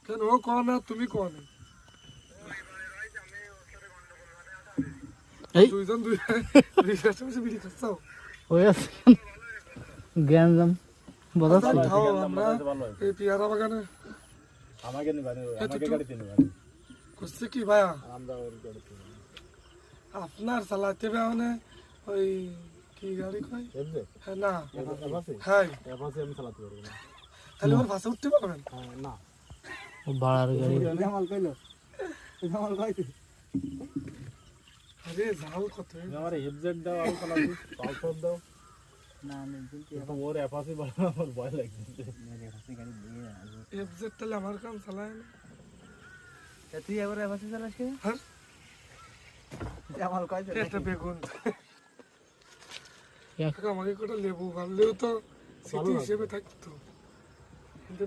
কেন ও কও না তুমি কও না এই দুইজন দুই রিসার্চ বসে বিড়ি খাচ্ছো হয়ে আছে গ্যাঞ্জাম বদা খাও আমরা এই পেয়ারা বাগানে আমাকে নিবানি আমাকে গাড়িতে নিবানি করছে কি ভাইয়া আমরা ওর গাড়িতে আপনার চালাতে মানে ওই কি গাড়ি কয় এফজে হ্যাঁ না এফাসি হ্যাঁ এফাসি আমি চালাতে পারবো না তাহলে ওর ভাষা উঠতে পারবেন না ও বাড়ার গাড়ি জামাল কইলো জামাল কইছে আরে জাল কত আমার এফজেড দাও আমি চালাতে পালসার দাও না আমি কিন্তু এখন ওর এফাসি বাড়া আমার ভয় লাগছে এফাসি গাড়ি দিয়ে এফজেড তাহলে আমার কাম চালায় না তুই এবারে এফাসি চালাস কে হ্যাঁ জামাল কইছে একটা বেগুন আমাকে কটা লেবু ভাবলেও তো স্মৃতি হিসেবে থাকতো কিন্তু